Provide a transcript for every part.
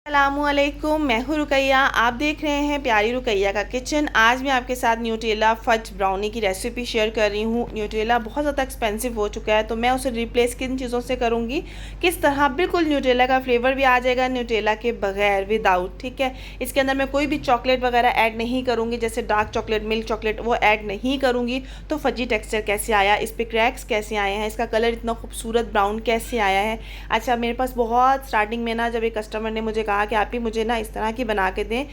अस्सलामुअलैकुम, मैं हूँ रुकैया। आप देख रहे हैं प्यारी रुकैया का किचन। आज मैं आपके साथ न्यूटेला फज ब्राउनी की रेसिपी शेयर कर रही हूँ। न्यूटेला बहुत ज़्यादा एक्सपेंसिव हो चुका है, तो मैं उसे रिप्लेस किन चीज़ों से करूँगी, किस तरह बिल्कुल न्यूटेला का फ्लेवर भी आ जाएगा न्यूटेला के बगैर, विदाउट। ठीक है, इसके अंदर मैं कोई भी चॉकलेट वगैरह ऐड नहीं करूँगी, जैसे डार्क चॉकलेट, मिल्क चॉकलेट, वो ऐड नहीं करूँगी। तो फजी टेक्सचर कैसे आया, इस पर क्रैक्स कैसे आए हैं, इसका कलर इतना खूबसूरत ब्राउन कैसे आया है। अच्छा, मेरे पास बहुत स्टार्टिंग में ना, जब एक कस्टमर ने मुझे कहा कि आप ही मुझे ना इस तरह की बना के दें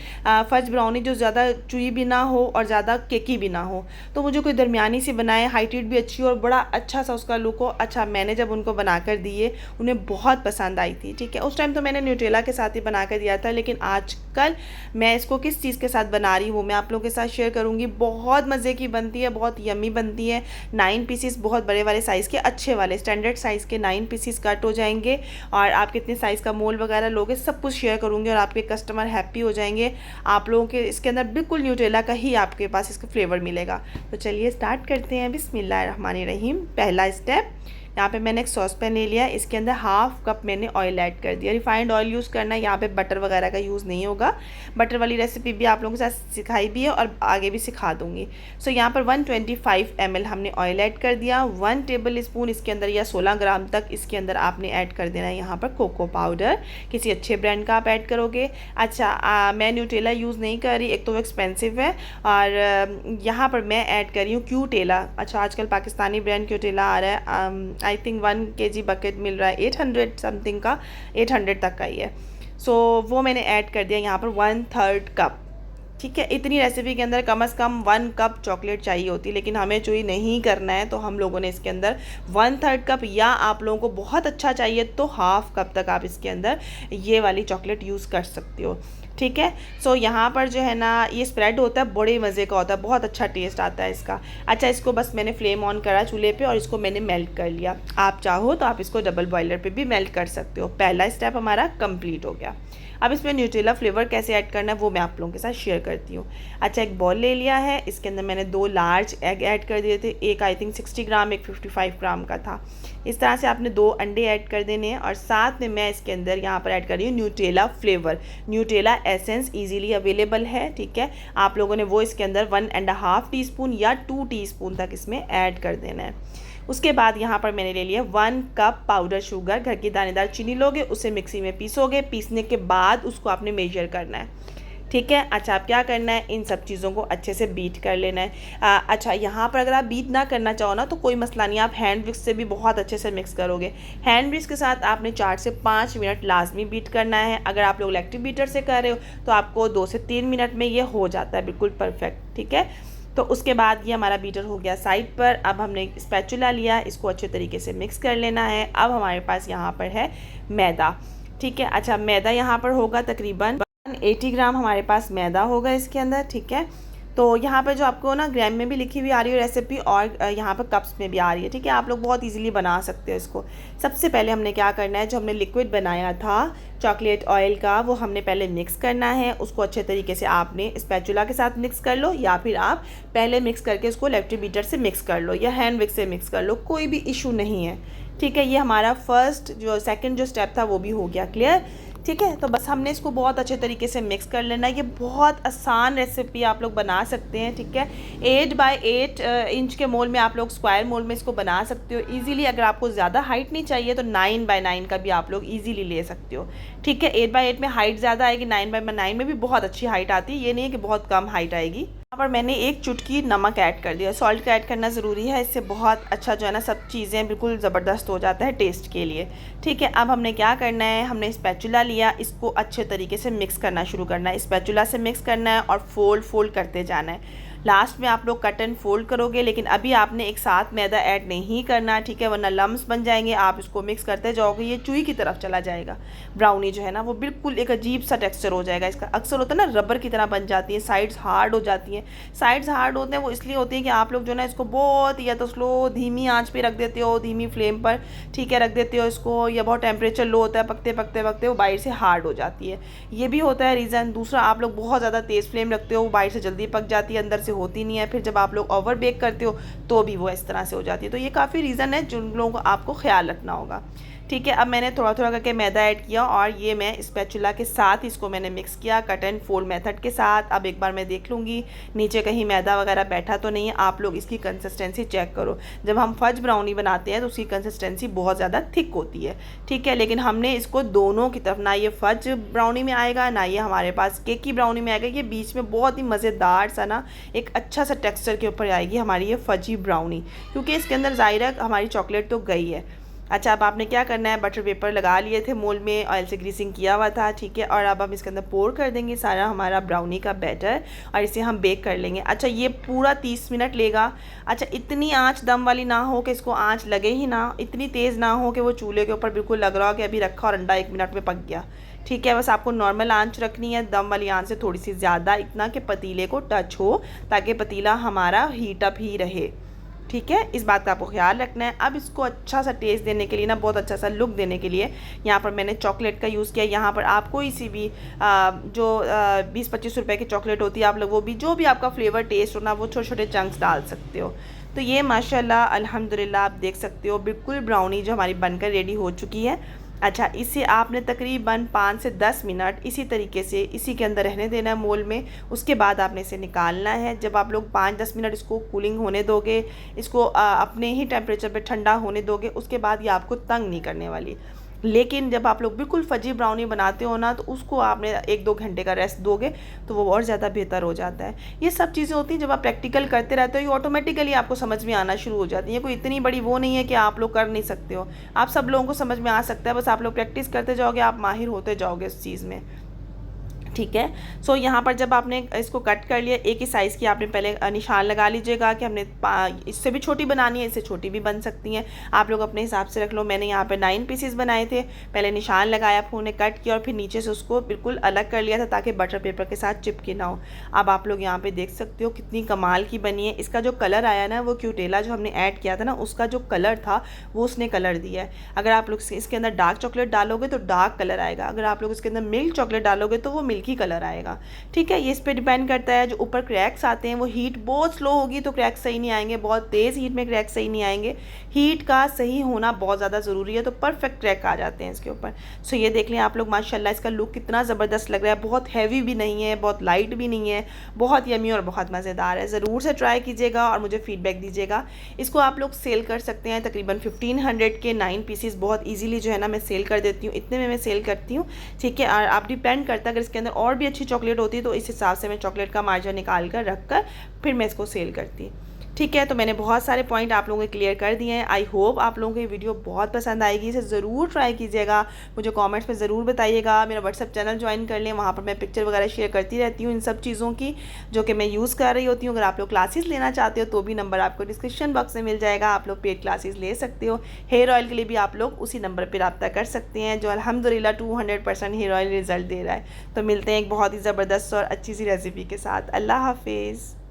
फज ब्राउनी, जो ज़्यादा चुई भी ना हो और ज़्यादा केकी भी ना हो, तो मुझे कोई दरमियानी सी बनाए, हाइटेड भी अच्छी हो और बड़ा अच्छा सा उसका लुक हो। अच्छा, मैंने जब उनको बना कर दिए, उन्हें बहुत पसंद आई थी। ठीक है, उस टाइम तो मैंने न्यूटेला के साथ ही बना कर दिया था, लेकिन आजकल मैं इसको किस चीज़ के साथ बना रही हूँ वो मैं आप लोगों के साथ शेयर करूँगी। बहुत मज़े की बनती है, बहुत यमी बनती है। 9 पीसीस, बहुत बड़े वाले साइज़ के, अच्छे वाले स्टैंडर्ड साइज़ के 9 पीसीस कट हो जाएंगे। और आप कितने साइज़ का मोल वगैरह लोगे, सब कुछ शेयर करूँगी और आपके कस्टमर हैप्पी हो जाएंगे। आप लोगों के इसके अंदर बिल्कुल न्यूटेला का ही आपके पास इसका फ्लेवर मिलेगा। तो चलिए स्टार्ट करते हैं। बिस्मिल्लाहिर्रहमानिर्रहीम। पहला स्टेप, यहाँ पे मैंने एक सॉस पैन ले लिया, इसके अंदर हाफ कप मैंने ऑयल ऐड कर दिया। रिफाइंड ऑयल यूज़ करना है, यहाँ पे बटर वगैरह का यूज़ नहीं होगा। बटर वाली रेसिपी भी आप लोगों के साथ सिखाई भी है और आगे भी सिखा दूँगी। सो यहाँ पर 125 ml हमने ऑयल ऐड कर दिया। 1 टेबल स्पून इसके अंदर या 16 ग्राम तक इसके अंदर आपने ऐड कर देना है यहाँ पर कोको पाउडर। किसी अच्छे ब्रांड का आप ऐड करोगे। अच्छा, मैं न्यूटेला यूज़ नहीं कर रही, एक तो वो एक्सपेंसिव है, और यहाँ पर मैं ऐड कर रही हूँ क्यूटेला। अच्छा, आजकल पाकिस्तानी ब्रांड क्यूटेला आ रहा है, आई थिंक 1 kg बकेट मिल रहा है 800 समथिंग का, 800 तक का ही है। सो वो मैंने ऐड कर दिया यहाँ पर 1/3 कप। ठीक है, इतनी रेसिपी के अंदर कम से कम 1 कप चॉकलेट चाहिए होती, लेकिन हमें चोई नहीं करना है, तो हम लोगों ने इसके अंदर 1/3 कप, या आप लोगों को बहुत अच्छा चाहिए तो हाफ कप तक आप इसके अंदर ये वाली चॉकलेट यूज़ कर सकते हो। ठीक है, सो यहाँ पर जो है ना, ये स्प्रेड होता है, बड़े मज़े का होता है, बहुत अच्छा टेस्ट आता है इसका। अच्छा, इसको बस मैंने फ्लेम ऑन करा चूल्हे पे और इसको मैंने मेल्ट कर लिया। आप चाहो तो आप इसको डबल बॉयलर पे भी मेल्ट कर सकते हो। पहला स्टेप हमारा कंप्लीट हो गया। अब इसमें न्यूटेला फ्लेवर कैसे ऐड करना है वो मैं आप लोगों के साथ शेयर करती हूँ। अच्छा, एक बॉल ले लिया है, इसके अंदर मैंने 2 लार्ज एग ऐड कर दिए थे। एक आई थिंक 60 ग्राम, एक 55 ग्राम का था। इस तरह से आपने 2 अंडे ऐड कर देने हैं, और साथ में मैं इसके अंदर यहाँ पर ऐड कर रही हूँ Nutella flavour. Nutella essence easily available है। ठीक है, आप लोगों ने वो इसके अंदर 1.5 टीस्पून या 2 टीस्पून तक इसमें ऐड कर देना है। उसके बाद यहाँ पर मैंने ले लिया 1 कप पाउडर शुगर। घर की दानेदार चीनी लोगे, उसे मिक्सी में पीसोगे, पीसने के बाद उसको आपने मेजर करना है। ठीक है, अच्छा, आप क्या करना है, इन सब चीज़ों को अच्छे से बीट कर लेना है। अच्छा, यहाँ पर अगर आप बीट ना करना चाहो ना तो कोई मसला नहीं, आप हैंड विक्स से भी बहुत अच्छे से मिक्स करोगे। हैंड विक्स के साथ आपने 4 से 5 मिनट लाजमी बीट करना है। अगर आप लोग इलेक्ट्रिक बीटर से कर रहे हो तो आपको 2 से 3 मिनट में ये हो जाता है बिल्कुल परफेक्ट। ठीक है, तो उसके बाद ये हमारा बीटर हो गया साइड पर। अब हमने स्पैचुला लिया, इसको अच्छे तरीके से मिक्स कर लेना है। अब हमारे पास यहाँ पर है मैदा। ठीक है, अच्छा, मैदा यहाँ पर होगा तकरीबन 180 ग्राम हमारे पास मैदा होगा इसके अंदर। ठीक है, तो यहाँ पर जो आपको ना ग्राम में भी लिखी हुई आ रही है रेसिपी, और यहाँ पर कप्स में भी आ रही है। ठीक है, आप लोग बहुत इजीली बना सकते हो इसको। सबसे पहले हमने क्या करना है, जो हमने लिक्विड बनाया था चॉकलेट ऑयल का, वो हमने पहले मिक्स करना है। उसको अच्छे तरीके से आपने स्पैचुला के साथ मिक्स कर लो, या फिर आप पहले मिक्स करके उसको इलेक्ट्रिक बीटर से मिक्स कर लो, या हैंड विक्स से मिक्स कर लो, कोई भी इशू नहीं है। ठीक है, ये हमारा सेकंड जो स्टेप था वो भी हो गया क्लियर। ठीक है, तो बस हमने इसको बहुत अच्छे तरीके से मिक्स कर लेना है। ये बहुत आसान रेसिपी आप लोग बना सकते हैं। ठीक है, 8 बाय 8 इंच के मोल में आप लोग स्क्वायर मोल में इसको बना सकते हो ईजीली। अगर आपको ज़्यादा हाइट नहीं चाहिए तो 9 बाय 9 का भी आप लोग ईजीली ले सकते हो। ठीक है, 8 बाय 8 में हाइट ज़्यादा आएगी, 9 बाय 9 में भी बहुत अच्छी हाइट आती है, ये नहीं है कि बहुत कम हाइट आएगी। यहाँ पर मैंने 1 चुटकी नमक ऐड कर दिया। सॉल्ट का ऐड करना ज़रूरी है, इससे बहुत अच्छा जो है ना सब चीज़ें बिल्कुल ज़बरदस्त हो जाता है टेस्ट के लिए। ठीक है, अब हमने क्या करना है, हमने स्पैचुला लिया, इसको अच्छे तरीके से मिक्स करना शुरू करना है। स्पैचुला से मिक्स करना है और फोल्ड करते जाना है। लास्ट में आप लोग कट एंड फोल्ड करोगे, लेकिन अभी आपने एक साथ मैदा ऐड नहीं करना। ठीक है, वरना लम्स बन जाएंगे। आप इसको मिक्स करते जाओगे, ये चुई की तरफ चला जाएगा। ब्राउनी जो है ना वो बिल्कुल एक अजीब सा टेक्सचर हो जाएगा इसका। अक्सर होता है ना रबर की तरह बन जाती है, साइड्स हार्ड हो जाती हैं। साइड्स हार्ड होते हैं वो इसलिए होती है कि आप लोग जो है ना इसको बहुत या तो स्लो धीमी आंच पे रख देते हो, धीमी फ्लेम पर। ठीक है, रख देते हो इसको, या बहुत टेम्परेचर लो होता है, पकते वो बाहर से हार्ड हो जाती है। ये भी होता है रीज़न। दूसरा, आप लोग बहुत ज़्यादा तेज़ फ्लेम रखते हो, वो बाहर से जल्दी पक जाती है, अंदर से होती नहीं है। फिर जब आप लोग ओवर बेक करते हो तो भी वो इस तरह से हो जाती है। तो ये काफ़ी रीज़न है जिन लोगों को आपको ख्याल रखना होगा। ठीक है, अब मैंने थोड़ा थोड़ा करके मैदा ऐड किया और ये मैं स्पैचुला के साथ इसको मैंने मिक्स किया कट एंड फोल्ड मेथड के साथ। अब एक बार मैं देख लूँगी नीचे कहीं मैदा वगैरह बैठा तो नहीं है। आप लोग इसकी कंसिस्टेंसी चेक करो। जब हम फज ब्राउनी बनाते हैं तो उसकी कंसिस्टेंसी बहुत ज़्यादा थिक होती है, ठीक है। लेकिन हमने इसको दोनों की तरफ, ना ये फज ब्राउनी में आएगा ना ये हमारे पास केक की ब्राउनी में आएगा। ये बीच में बहुत ही मज़ेदार सा ना एक अच्छा सा टेक्सचर के ऊपर आएगी हमारी ये फजी ब्राउनी, क्योंकि इसके अंदर ज़ाहिर हमारी चॉकलेट तो गई है। अच्छा, अब आपने क्या करना है, बटर पेपर लगा लिए थे मोल्ड में, ऑयल से ग्रीसिंग किया हुआ था, ठीक है। और अब हम इसके अंदर पोर कर देंगे सारा हमारा ब्राउनी का बैटर और इसे हम बेक कर लेंगे। अच्छा, ये पूरा 30 मिनट लेगा। अच्छा, इतनी आंच दम वाली ना हो कि इसको आंच लगे ही ना, इतनी तेज़ ना हो कि वो चूल्हे के ऊपर बिल्कुल लग रहा हो कि अभी रखा और अंडा 1 मिनट में पक गया, ठीक है। बस आपको नॉर्मल आंच रखनी है, दम वाली आंच से थोड़ी सी ज़्यादा, इतना कि पतीले को टच हो ताकि पतीला हमारा हीट अप ही रहे, ठीक है। इस बात का आपको ख्याल रखना है। अब इसको अच्छा सा टेस्ट देने के लिए ना, बहुत अच्छा सा लुक देने के लिए यहाँ पर मैंने चॉकलेट का यूज़ किया। यहाँ पर आप कोई सी भी जो 20-25 रुपए की चॉकलेट होती है, आप लोग वो भी, जो भी आपका फ्लेवर टेस्ट हो ना, वो छोटे छोटे चंक्स डाल सकते हो। तो ये माशाल्लाह अल्हम्दुलिल्लाह आप देख सकते हो बिल्कुल ब्राउनी जो हमारी बनकर रेडी हो चुकी है। अच्छा, इसे आपने तकरीबन 5 से 10 मिनट इसी तरीके से इसी के अंदर रहने देना है मोल्ड में। उसके बाद आपने इसे निकालना है। जब आप लोग 5-10 मिनट इसको कूलिंग होने दोगे, इसको अपने ही टेम्परेचर पे ठंडा होने दोगे, उसके बाद ये आपको तंग नहीं करने वाली। लेकिन जब आप लोग बिल्कुल फजी ब्राउनी बनाते हो ना, तो उसको आपने 1-2 घंटे का रेस्ट दोगे तो वो और ज़्यादा बेहतर हो जाता है। ये सब चीज़ें होती हैं जब आप प्रैक्टिकल करते रहते हो, ये ऑटोमेटिकली आपको समझ में आना शुरू हो जाती है। कोई इतनी बड़ी वो नहीं है कि आप लोग कर नहीं सकते हो, आप सब लोगों को समझ में आ सकता है। बस आप लोग प्रैक्टिस करते जाओगे, आप माहिर होते जाओगे इस चीज़ में, ठीक है। सो यहाँ पर जब आपने इसको कट कर लिया, एक ही साइज़ की आपने पहले निशान लगा लीजिएगा कि हमने इससे भी छोटी बनानी है, इससे छोटी भी बन सकती हैं, आप लोग अपने हिसाब से रख लो। मैंने यहाँ पे 9 पीसेस बनाए थे, पहले निशान लगाया, फिर उन्हें कट किया और फिर नीचे से उसको बिल्कुल अलग कर लिया था ताकि बटर पेपर के साथ चिपके ना हो। अब आप लोग यहाँ पर देख सकते हो कितनी कमाल की बनी है। इसका जो कलर आया ना, वो क्यूटेला जो हमने ऐड किया था ना, उसका जो कलर था वो उसने कलर दिया है। अगर आप लोग इसके अंदर डार्क चॉकलेट डालोगे तो डार्क कलर आएगा, अगर आप लोग इसके अंदर मिल्क चॉकलेट डालोगे तो वो मिल्क ही कलर आएगा, ठीक है। ये इस पे डिपेंड करता है। जो ऊपर क्रैक्स आते हैं वो हीट बहुत स्लो होगी तो क्रैक्स सही नहीं आएंगे, बहुत तेज़ हीट में क्रैक्स सही नहीं आएंगे। हीट का सही होना बहुत ज़्यादा ज़रूरी है, तो परफेक्ट क्रैक आ जाते हैं इसके ऊपर। सो ये देख लें आप लोग, माशाल्लाह इसका लुक कितना ज़बरदस्त लग रहा है। बहुत हैवी भी नहीं है, बहुत लाइट भी नहीं है, बहुत यमी और बहुत मज़ेदार है। ज़रूर से ट्राई कीजिएगा और मुझे फीडबैक दीजिएगा। इसको आप लोग सेल कर सकते हैं तकरीबन 1500 के 9 पीसीस बहुत ईजीली जो है ना मैं सेल कर देती हूँ, इतने में मैं सेल करती हूँ, ठीक है। और आप डिपेंड करता है अगर इसके अंदर और भी अच्छी चॉकलेट होती है तो इस हिसाब से मैं चॉकलेट का मार्जिन निकाल कर रख कर फिर मैं इसको सेल करती, ठीक है। तो मैंने बहुत सारे पॉइंट आप लोगों को क्लियर कर दिए हैं। आई होप आप लोगों को ये वीडियो बहुत पसंद आएगी। इसे ज़रूर ट्राई कीजिएगा, मुझे कमेंट्स में ज़रूर बताइएगा। मेरा व्हाट्सअप चैनल ज्वाइन कर लें, वहाँ पर मैं पिक्चर वगैरह शेयर करती रहती हूँ इन सब चीज़ों की जो कि मैं यूज़ कर रही होती हूँ। अगर आप लोग क्लासेस लेना चाहते हो तो भी नंबर आपको डिस्क्रिप्शन बॉक्स में मिल जाएगा, आप लोग पेड क्लासेस ले सकते हो। हेयर ऑयल के लिए भी आप लोग उसी नंबर पर रब्ता कर सकते हैं जो अल्हम्दुलिल्लाह 200% हेयर ऑयल रिज़ल्ट दे रहा है। तो मिलते हैं एक बहुत ही ज़बरदस्त और अच्छी सी रेसिपी के साथ। अल्लाह हाफिज़।